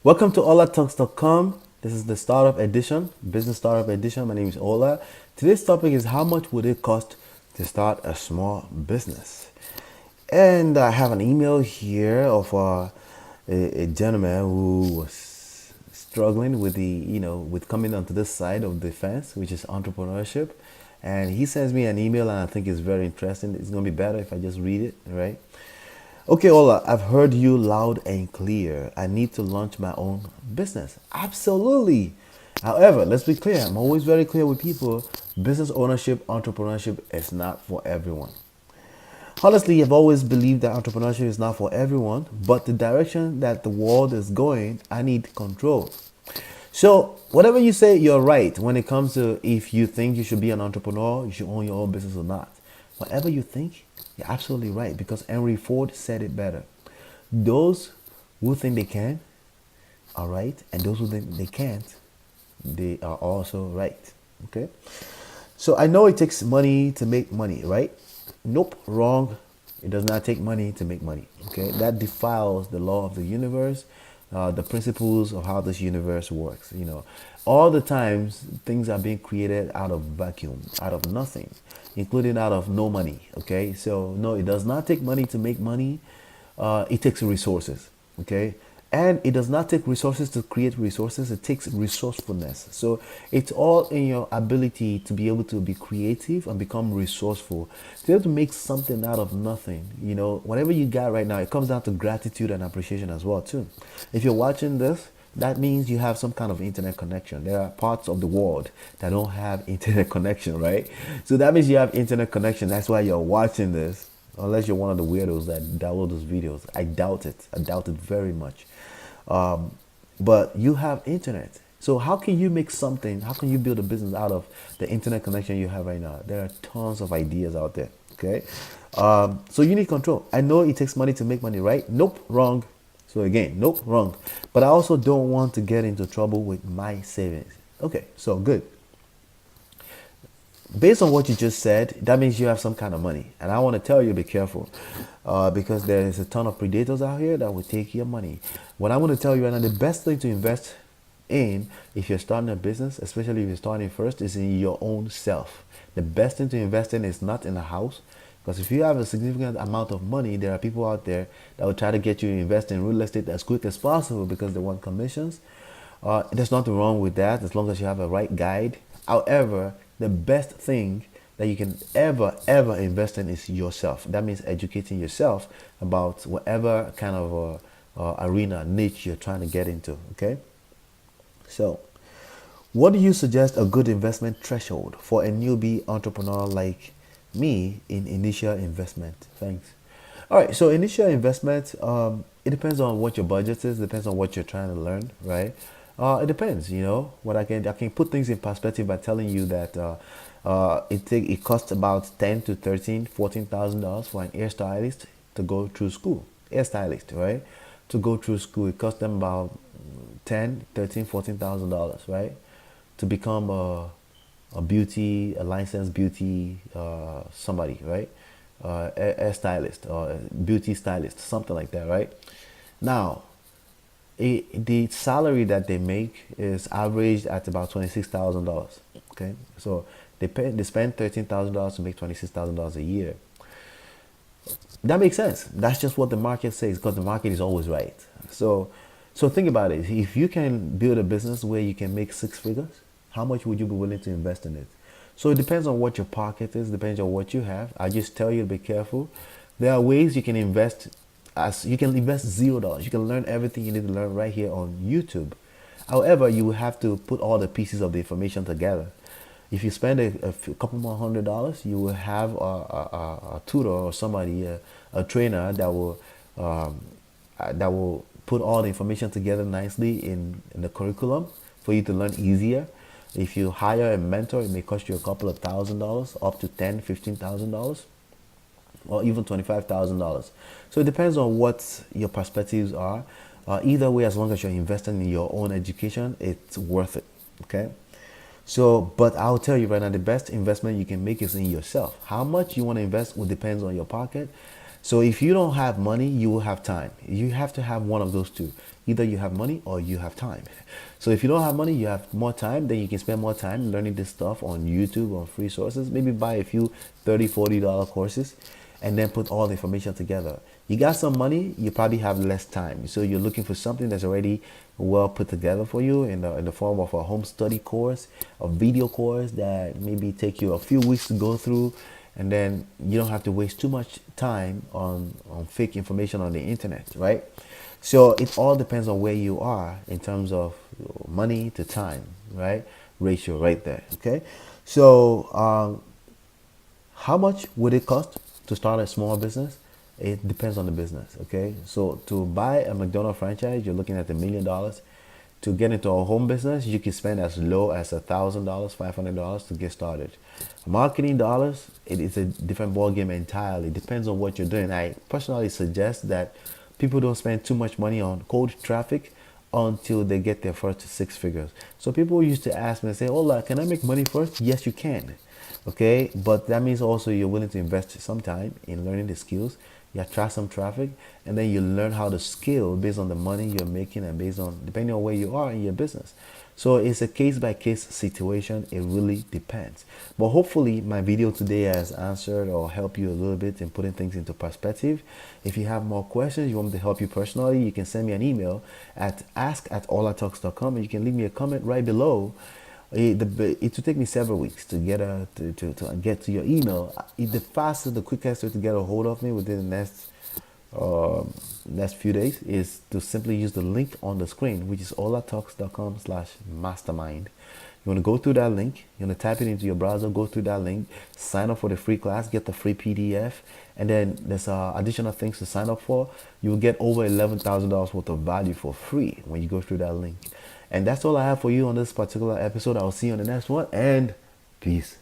Welcome to olatalks.com. This is the startup edition, business startup edition. My name is Ola. Today's topic is how much would it cost to start a small business? And I have an email here of a gentleman who was struggling with with coming onto this side of the fence, which is entrepreneurship. And he sends me an email, and I think it's very interesting. It's going to be better if I just read it, right? Okay, Ola, I've heard you loud and clear. I need to launch my own business. Absolutely. However, let's be clear. I'm always very clear with people. Business ownership, entrepreneurship is not for everyone. Honestly, I've always believed that entrepreneurship is not for everyone, but the direction that the world is going, I need control. So, whatever you say, you're right when it comes to if you think you should be an entrepreneur, you should own your own business or not. Whatever you think, you're absolutely right because Henry Ford said it better. Those who think they can are right, and those who think they can't, they are also right. Okay? So I know it takes money to make money, right? Nope, wrong. It does not take money to make money. Okay, that defiles the law of the universe, the principles of how this universe works. All the times things are being created out of vacuum, out of nothing, including out of no money. Okay, so no, it does not take money to make money. It takes resources. Okay, and it does not take resources to create resources, it takes resourcefulness. So it's all in your ability to be able to be creative and become resourceful, to be able to make something out of nothing. Whatever you got right now, it comes down to gratitude and appreciation as well too. If you're watching this, that means you have some kind of internet connection. There are parts of the world that don't have internet connection, right? So that means you have internet connection. That's why you're watching this. Unless you're one of the weirdos that download those videos. I doubt it. I doubt it very much. Um, but you have internet. So how can you make something, how can you build a business out of the internet connection you have right now? There are tons of ideas out there. Okay. So you need control. I know it takes money to make money, right? Nope, wrong. So again, nope, wrong. But I also don't want to get into trouble with my savings. Okay, so good. Based on what you just said, that means you have some kind of money. And I want to tell you, be careful because there is a ton of predators out here that will take your money. What I'm going to tell you right now, the best thing to invest in if you're starting a business, especially if you're starting first, is in your own self. The best thing to invest in is not in a house. Because if you have a significant amount of money, there are people out there that will try to get you to invest in real estate as quick as possible because they want commissions. There's nothing wrong with that as long as you have a right guide. However, the best thing that you can ever invest in is yourself. That means educating yourself about whatever kind of arena, niche you're trying to get into. Okay? So, what do you suggest a good investment threshold for a newbie entrepreneur like me in initial investment? Thanks. All right, so initial investment, it depends on what your budget is, depends on what you're trying to learn, right? It depends, what I can put things in perspective by telling you that it costs about 10 to 13, $14,000 for an hairstylist to go through school. Hairstylist, right? To go through school, it costs them about 10, 13, $14,000, right? To become a licensed beauty somebody, right? A stylist or a beauty stylist, something like that, right? Now, the salary that they make is averaged at about $26,000. Okay, so they spend $13,000 to make $26,000 a year. That makes sense. That's just what the market says because the market is always right. So think about it. If you can build a business where you can make six figures, how much would you be willing to invest in it? So it depends on what your pocket is, depends on what you have. I just tell you to be careful. There are ways you can invest as you can invest $0. You can learn everything you need to learn right here on YouTube. However, you will have to put all the pieces of the information together. If you spend a couple more $100, you will have a tutor or somebody, a trainer that will put all the information together nicely in the curriculum for you to learn easier. If you hire a mentor, it may cost you a couple of $1,000, up to $10,000, $15,000, or even $25,000. So it depends on what your perspectives are. Either way, as long as you're investing in your own education, it's worth it. Okay. So, but I'll tell you right now, the best investment you can make is in yourself. How much you want to invest will depends on your pocket. So if you don't have money, you will have time. You have to have one of those two. Either you have money or you have time. So if you don't have money, you have more time, then you can spend more time learning this stuff on YouTube, on free sources. Maybe buy a few $30, $40 courses and then put all the information together. You got some money, you probably have less time. So you're looking for something that's already well put together for you in the form of a home study course, a video course that maybe take you a few weeks to go through, and then you don't have to waste too much time on fake information on the internet, right? So it all depends on where you are in terms of money to time, right? Ratio right there, okay? So how much would it cost to start a small business? It depends on the business, okay? So to buy a McDonald's franchise, you're looking at $1 million. To get into a home business, you can spend as low as $1,000, $500 to get started. Marketing dollars, it is a different ballgame entirely. It depends on what you're doing. I personally suggest that people don't spend too much money on cold traffic until they get their first six figures. So people used to ask me and say, "Hola, can I make money first?" Yes, you can. Okay, but that means also you're willing to invest some time in learning the skills. You attract some traffic, and then you learn how to scale based on the money you're making and based on depending on where you are in your business. So it's a case by case situation. It really depends. But hopefully my video today has answered or helped you a little bit in putting things into perspective. If you have more questions, you want me to help you personally, you can send me an email at ask@olatalks.com, and you can leave me a comment right below. It will take me several weeks to get to get to your email. The fastest, the quickest way to get a hold of me within the next few days is to simply use the link on the screen, which is olatalks.com/mastermind. You want to go through that link. You want to type it into your browser, go through that link, sign up for the free class, get the free PDF, and then there's additional things to sign up for. You will get over $11,000 worth of value for free when you go through that link. And that's all I have for you on this particular episode. I'll see you on the next one, and peace.